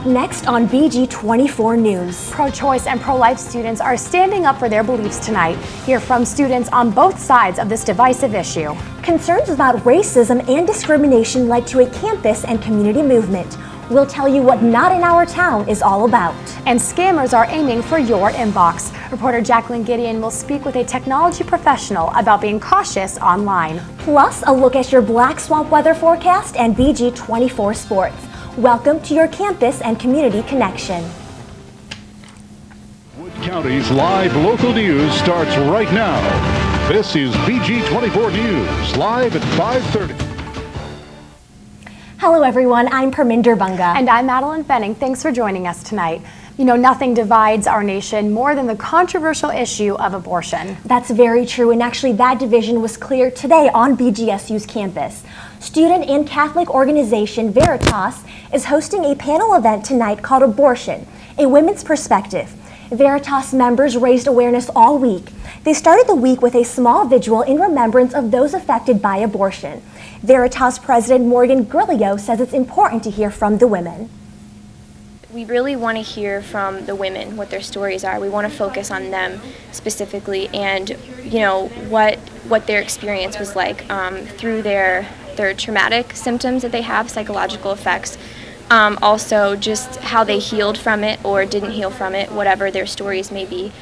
Up next on BG24 News. Pro-choice and pro-life students are standing up for their beliefs tonight. Hear from students on both sides of this divisive issue. Concerns about racism and discrimination led to a campus and community movement. We'll tell you what Not in Our Town is all about. And scammers are aiming for your inbox. Reporter Jacqueline Gideon will speak with a technology professional about being cautious online. Plus, a look at your Black Swamp weather forecast and BG24 sports. Welcome to your campus and community connection. Wood County's live local news starts right now. This is BG24 News, live at 5:30. Hello everyone, I'm Parminder Bunga. And I'm Madeline Fenning. Thanks for joining us tonight. You know, nothing divides our nation more than the controversial issue of abortion. That's very true, and actually that division was clear today on BGSU's campus. Student and Catholic organization Veritas is hosting a panel event tonight called Abortion, a Women's Perspective. Veritas members raised awareness all week. They started the week with a small vigil in remembrance of those affected by abortion. Veritas President Morgan Grillo says it's important to hear from the women. We really want to hear from the women, what their stories are. We want to focus on them specifically and, you know, what their experience was like through their traumatic symptoms that they have, psychological effects. Also just how they healed from it or didn't heal from it, whatever their stories may be.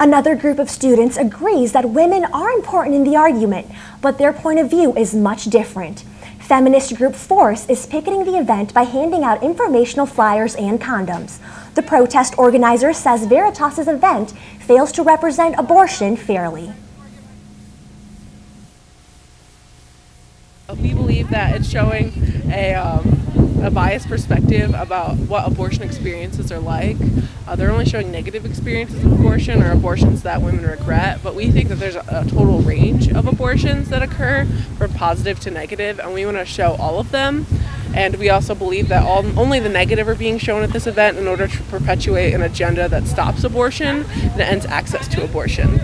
Another group of students agrees that women are important in the argument, but their point of view is much different. Feminist group Force is picketing the event by handing out informational flyers and condoms. The protest organizer says Veritas's event fails to represent abortion fairly. We believe that it's showing a biased perspective about what abortion experiences are like. They're only showing negative experiences of abortion or abortions that women regret, but we think that there's a total range of abortions that occur from positive to negative, and we want to show all of them. And we also believe that only the negative are being shown at this event in order to perpetuate an agenda that stops abortion and ends access to abortion.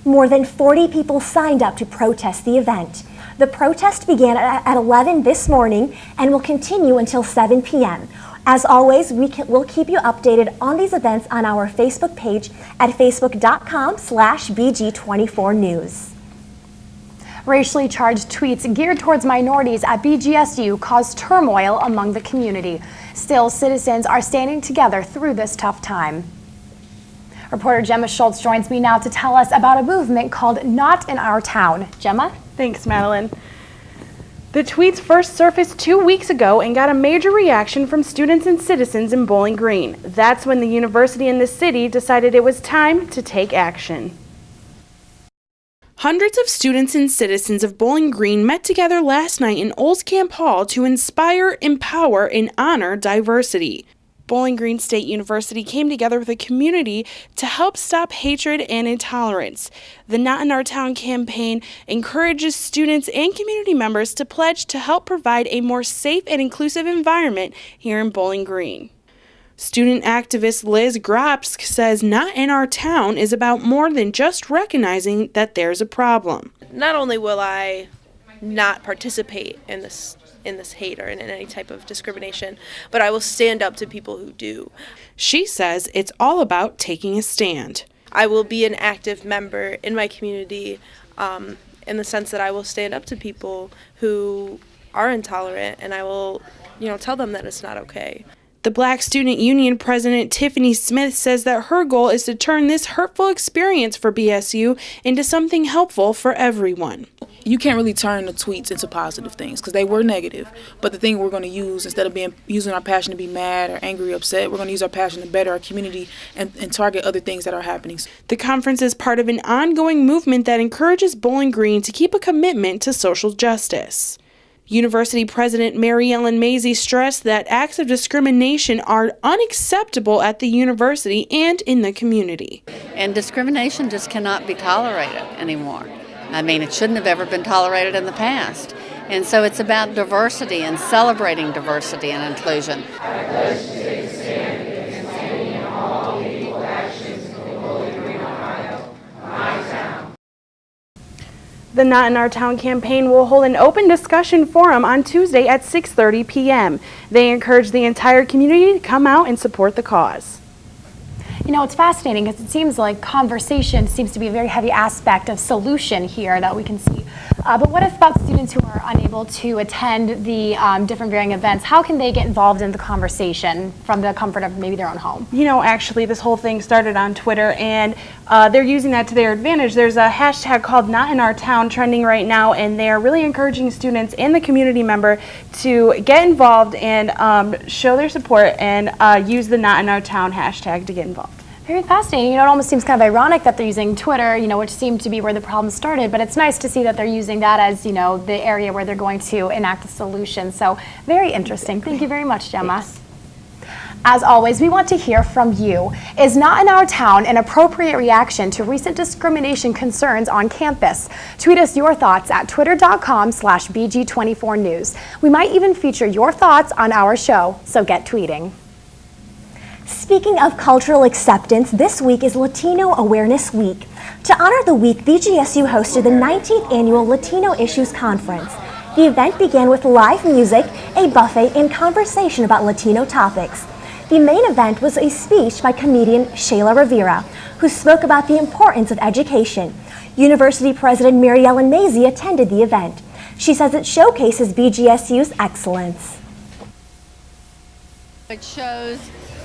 More than 40 people signed up to protest the event. The protest began at 11 this morning and will continue until 7 p.m. As always, we'll keep you updated on these events on our Facebook page at facebook.com/BG24News. Racially charged tweets geared towards minorities at BGSU caused turmoil among the community. Still, citizens are standing together through this tough time. Reporter Gemma Schultz joins me now to tell us about a movement called Not in Our Town. Gemma? Thanks, Madeline. The tweets first surfaced 2 weeks ago and got a major reaction from students and citizens in Bowling Green. That's when the university and the city decided it was time to take action. Hundreds of students and citizens of Bowling Green met together last night in Olds Camp Hall to inspire, empower, and honor diversity. Bowling Green State University came together with a community to help stop hatred and intolerance. The Not in Our Town campaign encourages students and community members to pledge to help provide a more safe and inclusive environment here in Bowling Green. Student activist Liz Gropsk says Not in Our Town is about more than just recognizing that there's a problem. Not only will I not participate in this hate or in any type of discrimination, but I will stand up to people who do. She says it's all about taking a stand. I will be an active member in my community in the sense that I will stand up to people who are intolerant, and I will, tell them that it's not okay. The Black Student Union President Tiffany Smith says that her goal is to turn this hurtful experience for BSU into something helpful for everyone. You can't really turn the tweets into positive things because they were negative. But the thing we're going to use, instead of using our passion to be mad or angry or upset, we're going to use our passion to better our community and target other things that are happening. The conference is part of an ongoing movement that encourages Bowling Green to keep a commitment to social justice. University President Mary Ellen Mazie stressed that acts of discrimination are unacceptable at the university and in the community. And discrimination just cannot be tolerated anymore. I mean, it shouldn't have ever been tolerated in the past. And so it's about diversity and celebrating diversity and inclusion. The Not in Our Town campaign will hold an open discussion forum on Tuesday at 6:30 p.m. They encourage the entire community to come out and support the cause. You know, it's fascinating because it seems like conversation seems to be a very heavy aspect of solution here that we can see. But what about students who are unable to attend the different varying events? How can they get involved in the conversation from the comfort of maybe their own home? You know, actually, this whole thing started on Twitter, and they're using that to their advantage. There's a hashtag called Not in Our Town trending right now, and they're really encouraging students and the community member to get involved and show their support and use the Not in Our Town hashtag to get involved. Very fascinating. You know, it almost seems kind of ironic that they're using Twitter, you know, which seemed to be where the problem started, but it's nice to see that they're using that as, you know, the area where they're going to enact a solution. So very interesting. Thank you very much, Gemma. Thanks. As always, we want to hear from you. Is Not in Our Town an appropriate reaction to recent discrimination concerns on campus? Tweet us your thoughts at twitter.com/BG24news. We might even feature your thoughts on our show, so get tweeting. Speaking of cultural acceptance, this week is Latino Awareness Week. To honor the week, BGSU hosted the 19th Annual Latino Issues Conference. The event began with live music, a buffet, and conversation about Latino topics. The main event was a speech by comedian Shayla Rivera, who spoke about the importance of education. University President Mary Ellen Mazie attended the event. She says it showcases BGSU's excellence. It shows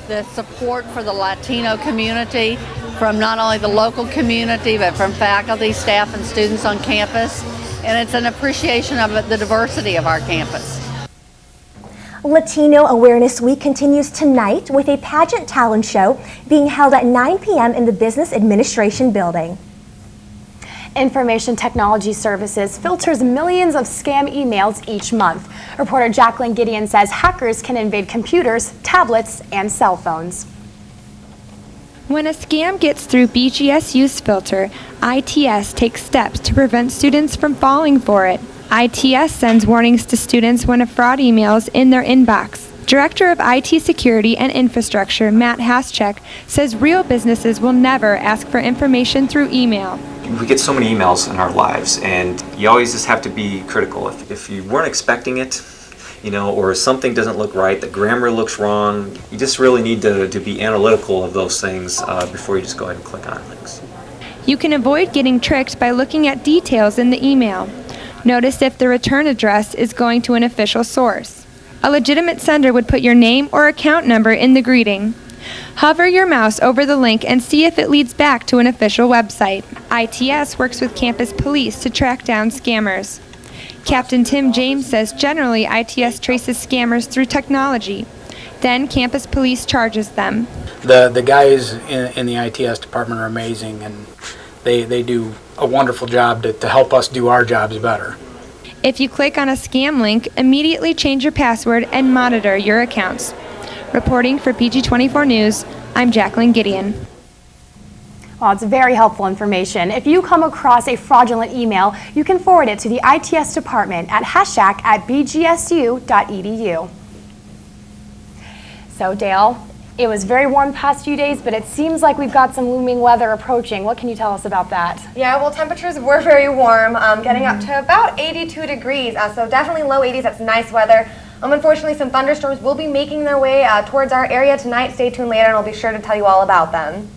the support for the Latino community from not only the local community, but from faculty, staff, and students on campus. And it's an appreciation of the diversity of our campus. Latino Awareness Week continues tonight with a pageant talent show being held at 9 p.m. in the Business Administration Building. Information Technology Services filters millions of scam emails each month. Reporter Jacqueline Gideon says hackers can invade computers, tablets, and cell phones. When a scam gets through BGSU's filter, ITS takes steps to prevent students from falling for it. ITS sends warnings to students when a fraud email is in their inbox. Director of IT Security and Infrastructure, Matt Haschek, says real businesses will never ask for information through email. We get so many emails in our lives, and you always just have to be critical. If you weren't expecting it, you know, or something doesn't look right, the grammar looks wrong, you just really need to be analytical of those things before you just go ahead and click on links. You can avoid getting tricked by looking at details in the email. Notice if the return address is going to an official source. A legitimate sender would put your name or account number in the greeting. Hover your mouse over the link and see if it leads back to an official website. ITS works with campus police to track down scammers. Captain Tim James says generally ITS traces scammers through technology. Then campus police charges them. The guys in the ITS department are amazing, and they do a wonderful job to help us do our jobs better. If you click on a scam link, immediately change your password and monitor your accounts. Reporting for BG24 News, I'm Jacqueline Gideon. Well, it's very helpful information. If you come across a fraudulent email, you can forward it to the ITS department at hashtag@bgsu.edu. So, Dale, it was very warm the past few days, but it seems like we've got some looming weather approaching. What can you tell us about that? Yeah, well, temperatures were very warm, getting up to about 82 degrees, so definitely low 80s. That's nice weather. Unfortunately, some thunderstorms will be making their way towards our area tonight. Stay tuned later, and I'll be sure to tell you all about them.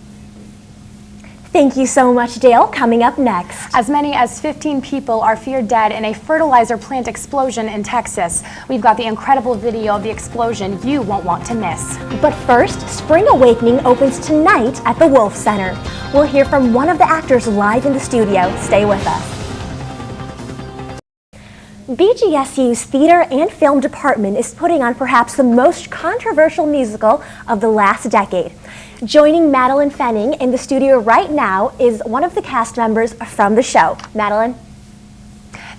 Thank you so much, Dale. Coming up next. As many as 15 people are feared dead in a fertilizer plant explosion in Texas. We've got the incredible video of the explosion you won't want to miss. But first, Spring Awakening opens tonight at the Wolf Center. We'll hear from one of the actors live in the studio. Stay with us. BGSU's Theater and Film Department is putting on perhaps the most controversial musical of the last decade. Joining Madeline Fenning in the studio right now is one of the cast members from the show. Madeline?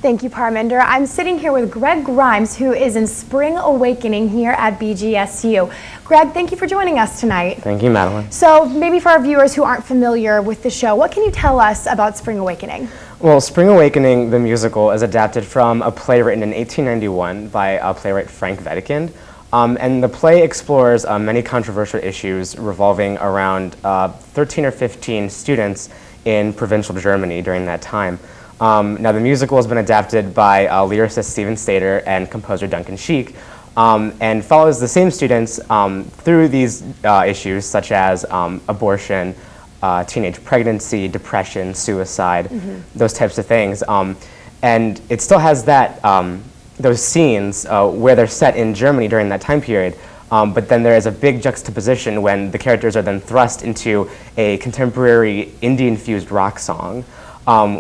Thank you, Parminder. I'm sitting here with Greg Grimes, who is in Spring Awakening here at BGSU. Greg, thank you for joining us tonight. Thank you, Madeline. So maybe for our viewers who aren't familiar with the show, what can you tell us about Spring Awakening? Well, Spring Awakening, the musical, is adapted from a play written in 1891 by playwright Frank Wedekind. And the play explores many controversial issues revolving around 13 or 15 students in provincial Germany during that time. Now, the musical has been adapted by lyricist Steven Stater and composer Duncan Sheik, and follows the same students through these issues such as abortion, teenage pregnancy, depression, suicide, those types of things. And it still has that, those scenes where they're set in Germany during that time period, but then there is a big juxtaposition when the characters are then thrust into a contemporary indie-infused rock song,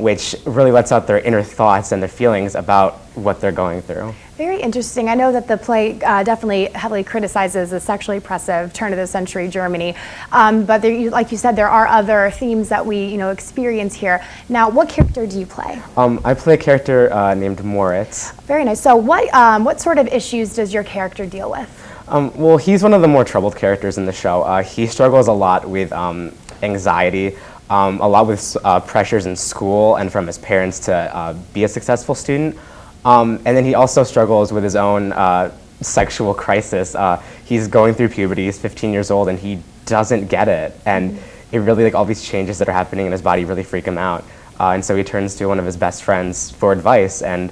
which really lets out their inner thoughts and their feelings about what they're going through. Very interesting. I know that the play definitely heavily criticizes the sexually oppressive turn-of-the-century Germany, but there, like you said, there are other themes that we experience here. Now, what character do you play? I play a character named Moritz. Very nice. So what sort of issues does your character deal with? Well, he's one of the more troubled characters in the show. He struggles a lot with anxiety, a lot with pressures in school and from his parents to be a successful student. And then he also struggles with his own sexual crisis. He's going through puberty, he's 15 years old, and he doesn't get it. And it really, all these changes that are happening in his body really freak him out. And so he turns to one of his best friends for advice, and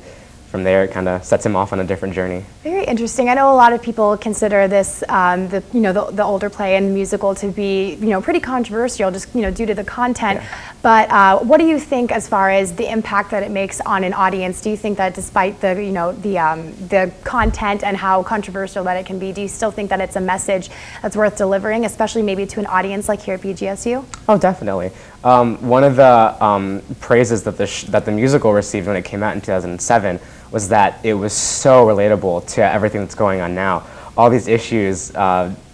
from there it kind of sets him off on a different journey. Very interesting. I know a lot of people consider this, the older play and musical to be, pretty controversial, just due to the content. Yeah. But what do you think as far as the impact that it makes on an audience? Do you think that despite the, the content and how controversial that it can be, do you still think that it's a message that's worth delivering, especially maybe to an audience like here at BGSU? Oh, definitely. One of the praises that the musical received when it came out in 2007 was that it was so relatable to everything that's going on now. All these issues,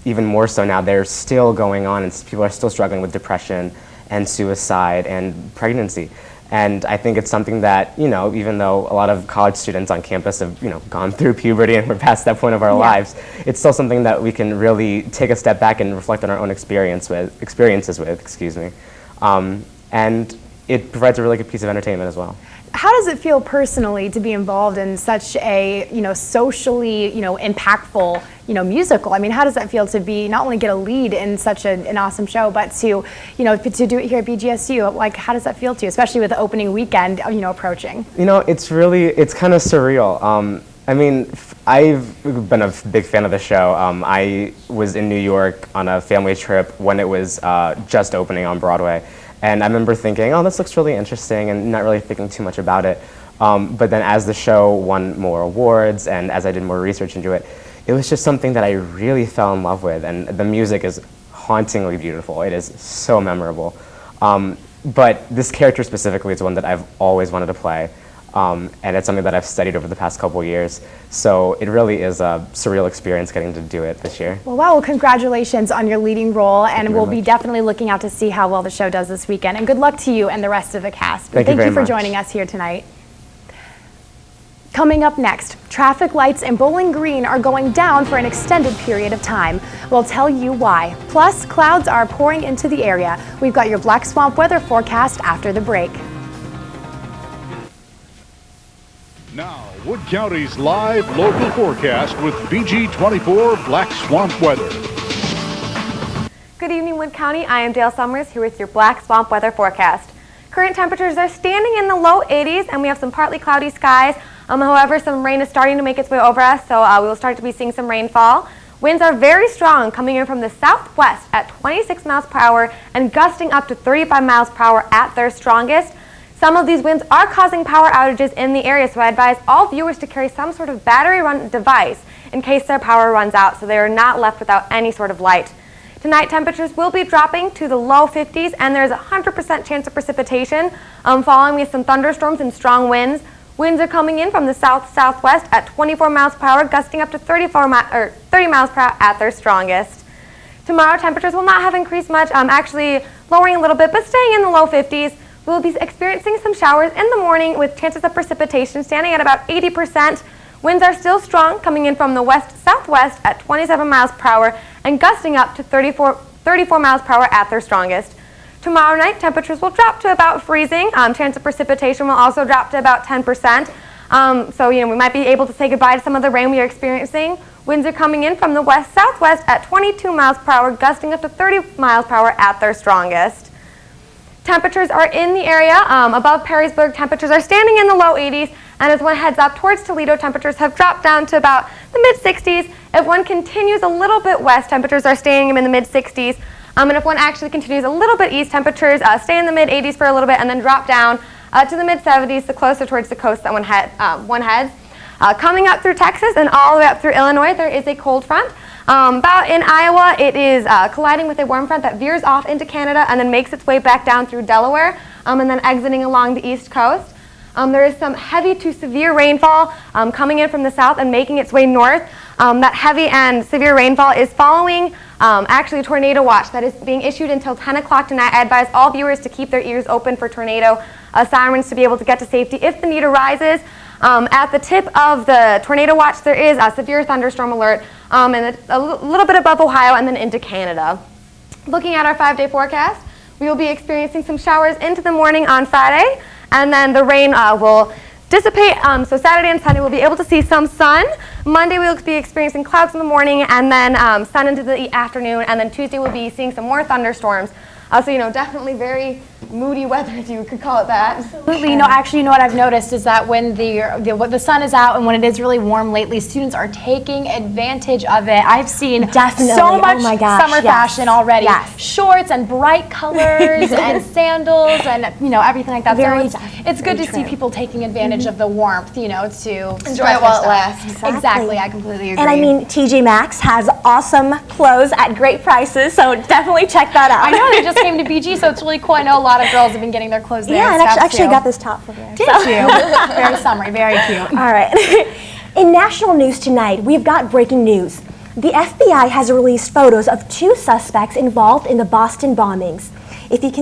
even more so now, they're still going on, and people are still struggling with depression and suicide and pregnancy. And I think it's something that, even though a lot of college students on campus have, gone through puberty and we're past that point of our lives, it's still something that we can really take a step back and reflect on our own experiences with, and it provides a really good piece of entertainment as well. How does it feel personally to be involved in such a, socially, impactful, musical? I mean, how does that feel to be, not only get a lead in such an awesome show, but to, to do it here at BGSU? Like, how does that feel to you, especially with the opening weekend, approaching? It's kind of surreal. I mean, I've been a big fan of the show. I was in New York on a family trip when it was just opening on Broadway. And I remember thinking, oh, this looks really interesting, and not really thinking too much about it. But then as the show won more awards and as I did more research into it, it was just something that I really fell in love with. And the music is hauntingly beautiful. It is so memorable. But this character specifically is one that I've always wanted to play. And it's something that I've studied over the past couple years. So it really is a surreal experience getting to do it this year. Well, wow, congratulations on your leading role, and we'll be definitely looking out to see how well the show does this weekend. And good luck to you and the rest of the cast. Thank you for joining us here tonight. Coming up next, traffic lights in Bowling Green are going down for an extended period of time. We'll tell you why. Plus, clouds are pouring into the area. We've got your Black Swamp weather forecast after the break. Now, Wood County's live local forecast with BG24 Black Swamp weather. Good evening, Wood County. I am Dale Summers here with your Black Swamp weather forecast. Current temperatures are standing in the low 80s, and we have some partly cloudy skies. However, some rain is starting to make its way over us, so we will start to be seeing some rainfall. Winds are very strong, coming in from the southwest at 26 miles per hour and gusting up to 35 miles per hour at their strongest. Some of these winds are causing power outages in the area, so I advise all viewers to carry some sort of battery-run device in case their power runs out, so they are not left without any sort of light. Tonight, temperatures will be dropping to the low 50s, and there's a 100% chance of precipitation, following with some thunderstorms and strong winds. Winds are coming in from the south-southwest at 24 miles per hour, gusting up to 30 miles per hour at their strongest. Tomorrow, temperatures will not have increased much, actually lowering a little bit, but staying in the low 50s. We'll be experiencing some showers in the morning with chances of precipitation standing at about 80%. Winds are still strong, coming in from the west-southwest at 27 miles per hour and gusting up to 34 miles per hour at their strongest. Tomorrow night, temperatures will drop to about freezing. Chance of precipitation will also drop to about 10%. So, we might be able to say goodbye to some of the rain we are experiencing. Winds are coming in from the west-southwest at 22 miles per hour, gusting up to 30 miles per hour at their strongest. temperatures are in the area. Above Perrysburg, temperatures are standing in the low 80s, and as one heads up towards Toledo, temperatures have dropped down to about the mid-60s. If one continues a little bit west, temperatures are staying in the mid-60s. And if one actually continues a little bit east, temperatures stay in the mid-80s for a little bit and then drop down to the mid-70s, the closer towards the coast that one heads. Coming up through Texas and all the way up through Illinois, there is a cold front. About in Iowa, it is colliding with a warm front that veers off into Canada and then makes its way back down through Delaware and then exiting along the east coast. There is some heavy to severe rainfall coming in from the south and making its way north. That heavy and severe rainfall is following actually a tornado watch that is being issued until 10 o'clock tonight. I advise all viewers to keep their ears open for tornado sirens to be able to get to safety if the need arises. At the tip of the tornado watch, there is a severe thunderstorm alert, and it's a little bit above Ohio and then into Canada. Looking at our 5-day forecast, we will be experiencing some showers into the morning on Friday, and then the rain will dissipate. So Saturday and Sunday we'll be able to see some sun. Monday we'll be experiencing clouds in the morning and then sun into the afternoon, and then Tuesday we'll be seeing some more thunderstorms. So, definitely very moody weather, if you could call it that. Absolutely. Actually, what I've noticed is that when the sun is out and when it is really warm lately, students are taking advantage of it. I've seen so much summer fashion already. Yes. Shorts and bright colors and sandals and, everything like that. So it's good to see people taking advantage of the warmth, to enjoy it while it lasts. Exactly. I completely agree. And I mean, TJ Maxx has awesome clothes at great prices, so definitely check that out. I know, they just came to BG, so it's really cool. I know a lot of girls have been getting their clothes there. Yeah, and actually got this top from there. Did you? Very summery, very cute. All right. In national news tonight, we've got breaking news. The FBI has released photos of 2 suspects involved in the Boston bombings.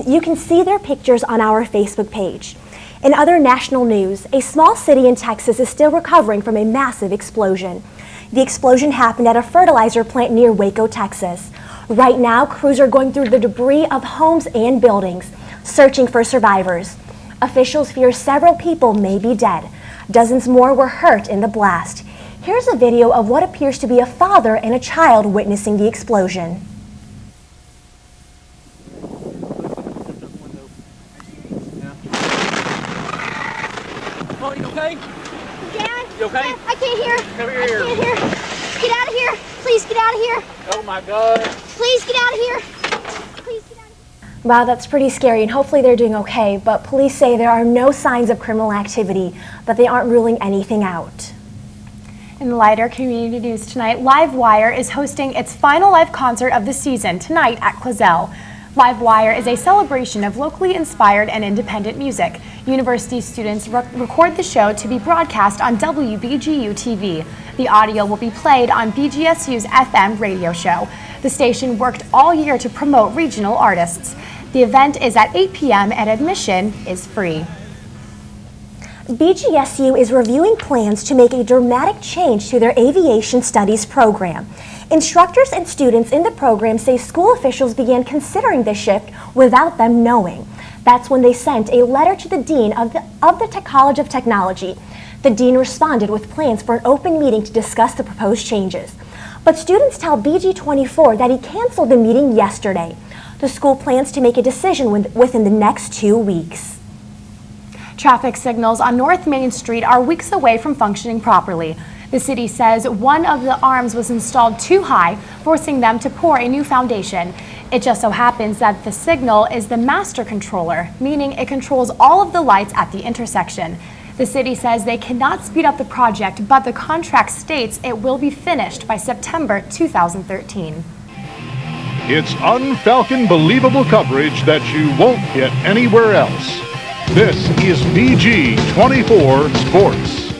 You can see their pictures on our Facebook page. In other national news, a small city in Texas is still recovering from a massive explosion. The explosion happened at a fertilizer plant near Waco, Texas. Right now, crews are going through the debris of homes and buildings, searching for survivors. Officials fear several people may be dead. Dozens more were hurt in the blast. Here's a video of what appears to be a father and a child witnessing the explosion. Oh, you okay? Dad? You okay? Dad, I can't hear. Come here. I can't hear. Get out of here. Please get out of here. Oh my God. Please get out of here. Please get out of here. Wow, that's pretty scary, and hopefully they're doing okay, but police say there are no signs of criminal activity, but they aren't ruling anything out. In the lighter community news tonight, Livewire is hosting its final live concert of the season tonight at Clazel. Livewire is a celebration of locally inspired and independent music. University students record the show to be broadcast on WBGU TV. The audio will be played on BGSU's FM radio show. The station worked all year to promote regional artists. The event is at 8 p.m. and admission is free. BGSU is reviewing plans to make a dramatic change to their aviation studies program. Instructors and students in the program say school officials began considering this shift without them knowing. That's when they sent a letter to the dean of the College of Technology. The dean responded with plans for an open meeting to discuss the proposed changes. But students tell BG24 that he canceled the meeting yesterday. The school plans to make a decision within the next 2 weeks. Traffic signals on North Main Street are weeks away from functioning properly. The city says one of the arms was installed too high, forcing them to pour a new foundation. It just so happens that the signal is the master controller, meaning it controls all of the lights at the intersection. The city says they cannot speed up the project, but the contract states it will be finished by September 2013. It's unFalcon believable coverage that you won't get anywhere else. This is BG24 Sports.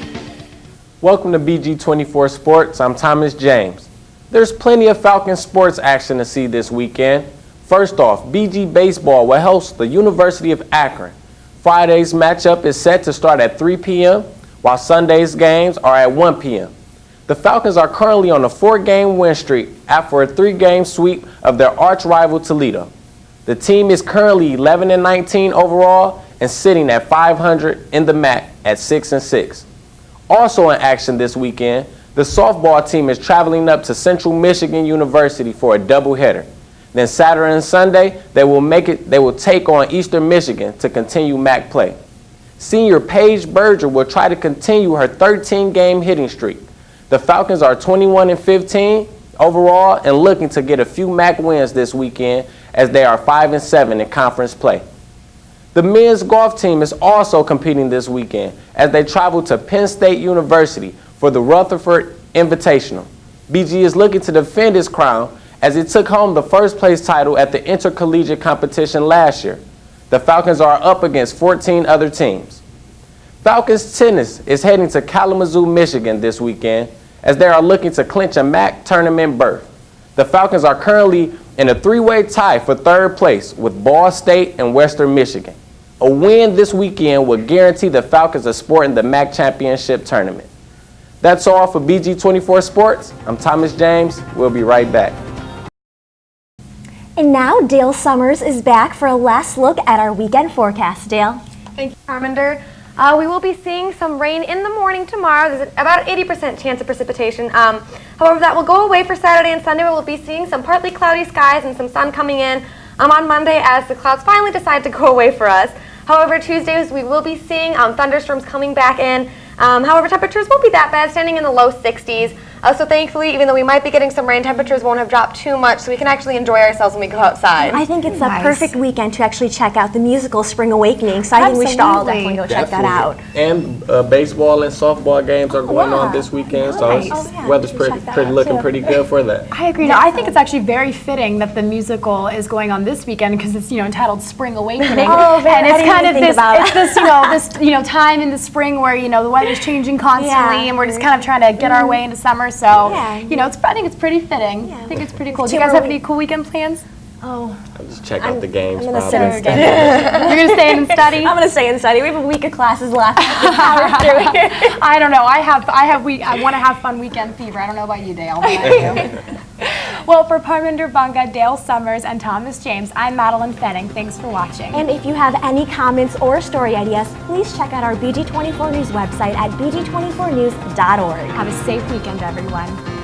Welcome to BG24 Sports. I'm Thomas James. There's plenty of Falcon sports action to see this weekend. First off, BG Baseball will host the University of Akron. Friday's matchup is set to start at 3 p.m., while Sunday's games are at 1 p.m. The Falcons are currently on a 4-game win streak after a 3-game sweep of their arch rival Toledo. The team is currently 11-19 overall and sitting at 500 in the MAC at 6-6. Also in action this weekend, the softball team is traveling up to Central Michigan University for a doubleheader. Then Saturday and Sunday, they will take on Eastern Michigan to continue MAC play. Senior Paige Berger will try to continue her 13-game hitting streak. The Falcons are 21-15 overall and looking to get a few MAC wins this weekend as they are 5-7 in conference play. The men's golf team is also competing this weekend as they travel to Penn State University for the Rutherford Invitational. BG is looking to defend its crown as it took home the first place title at the intercollegiate competition last year. The Falcons are up against 14 other teams. Falcons tennis is heading to Kalamazoo, Michigan this weekend as they are looking to clinch a MAC tournament berth. The Falcons are currently in a three-way tie for third place with Ball State and Western Michigan. A win this weekend would guarantee the Falcons a spot in the MAC championship tournament. That's all for BG24 Sports. I'm Thomas James. We'll be right back. And now Dale Summers is back for a last look at our weekend forecast. Dale. Thank you, Arminder. We will be seeing some rain in the morning tomorrow. There's about an 80% chance of precipitation. However, that will go away for Saturday and Sunday. We'll be seeing some partly cloudy skies and some sun coming in on Monday as the clouds finally decide to go away for us. However, Tuesdays we will be seeing thunderstorms coming back in. However, temperatures won't be that bad, standing in the low 60s. So thankfully, even though we might be getting some rain, temperatures won't have dropped too much, so we can actually enjoy ourselves when we go outside. I think it's a perfect weekend to actually check out the musical Spring Awakening, so I think we should all definitely go check that out. And baseball and softball games are going on this weekend, so weather's looking pretty good for that. I agree. No, I think it's actually very fitting that the musical is going on this weekend because it's entitled Spring Awakening. And it's kind of this time in the spring where the weather's changing constantly, and we're just kind of trying to get our way into summer. So I think it's pretty fitting. I think it's pretty cool. Do you guys have any cool weekend plans? I'll just check out the games. I'm gonna sit You're gonna stay in and study? I'm gonna stay and study. We have a week of classes left. I don't know. I want to have fun weekend fever. I don't know about you, Dale. But I do. Well, for Parminder Bunga, Dale Summers, and Thomas James, I'm Madeline Fenning. Thanks for watching. And if you have any comments or story ideas, please check out our BG24 News website at bg24news.org. Have a safe weekend, everyone.